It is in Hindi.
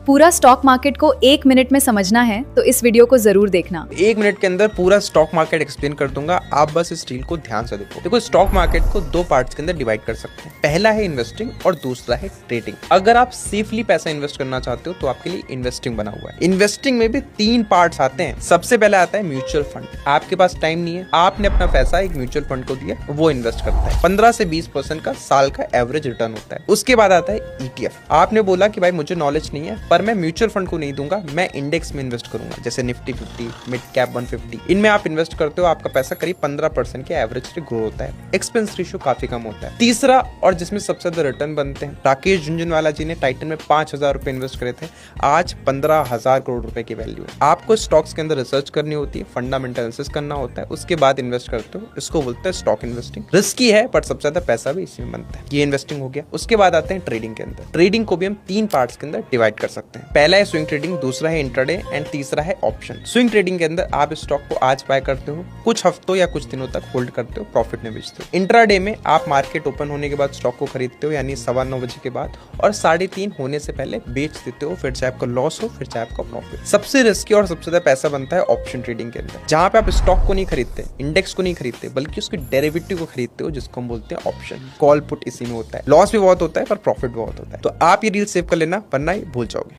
पूरा स्टॉक मार्केट को 1 मिनट में समझना है तो इस वीडियो को जरूर देखना। 1 मिनट के अंदर पूरा स्टॉक मार्केट एक्सप्लेन कर दूंगा, आप बस इस डील को ध्यान से देखो। स्टॉक मार्केट को 2 पार्ट्स के अंदर डिवाइड कर सकते हैं। पहला है इन्वेस्टिंग और दूसरा है ट्रेडिंग। अगर आप सेफली पैसा इन्वेस्ट करना चाहते हो तो आपके लिए इन्वेस्टिंग बना हुआ है। इन्वेस्टिंग में भी 3 पार्ट्स आते हैं। सबसे पहले आता है म्यूचुअल फंड। आपके पास टाइम नहीं है, आपने अपना पैसा एक म्यूचुअल फंड को दिया, वो इन्वेस्ट करता है। 15 से 20% का साल का एवरेज रिटर्न होता है। उसके बाद आता है ETF। आपने बोला कि भाई मुझे नॉलेज नहीं है, पर मैं म्यूचुअल फंड को नहीं दूंगा, मैं इंडेक्स में इन्वेस्ट करूंगा, जैसे निफ्टी 50, मिड कैप 150। इनमें आप इन्वेस्ट करते हो, आपका पैसा करीब 15% के एवरेज से ग्रो होता है। एक्सपेंस रेशियो काफी कम होता है। तीसरा और जिसमें सबसे ज्यादा रिटर्न बनते हैं, राकेश झुनझुनवाला जी ने टाइटन में 5,000 रुपए इन्वेस्ट करे थे, आज 15,000 करोड़ रुपए की वैल्यू है। आपको स्टॉक्स के अंदर रिसर्च करनी होती है, फंडामेंटल एनालिसिस करना होता है, उसके बाद इन्वेस्ट करते हो। इसको बोलते हैं स्टॉक इन्वेस्टिंग। रिस्की है बट सबसे ज्यादा पैसा भी इसी में बनता है। ये इन्वेस्टिंग हो गया। उसके बाद आते हैं ट्रेडिंग के अंदर। ट्रेडिंग को भी हम 3 पार्ट्स के अंदर डिवाइड कर सकते हैं। पहला है स्विंग ट्रेडिंग, दूसरा है इंट्राडे एंड तीसरा है ऑप्शन। स्विंग ट्रेडिंग के अंदर आप स्टॉक को आज बाय करते हो, कुछ हफ्तों या कुछ दिनों तक होल्ड करते हो, प्रॉफिट में बेचते हो। इंट्राडे में आप मार्केट ओपन होने के बाद स्टॉक को खरीदते हो, यानी 9:15 बजे के बाद, और 3:30 होने से पहले बेच देते हो, फिर चाहे आपका लॉस हो फिर चाहे आपका प्रॉफिट। सबसे रिस्की और सबसे ज्यादा पैसा बनता है ऑप्शन ट्रेडिंग के अंदर, जहां पे आप स्टॉक को नहीं खरीदते, इंडेक्स को नहीं खरीदते, बल्कि उसके डेरिवेटिव को खरीदते हो, जिसको हम बोलते हैं ऑप्शन। कॉल पुट इसी में होता है। लॉस भी बहुत होता है पर प्रॉफिट बहुत होता है। तो आप ये डील सेव कर लेना, वरना ही भूल जाओगे।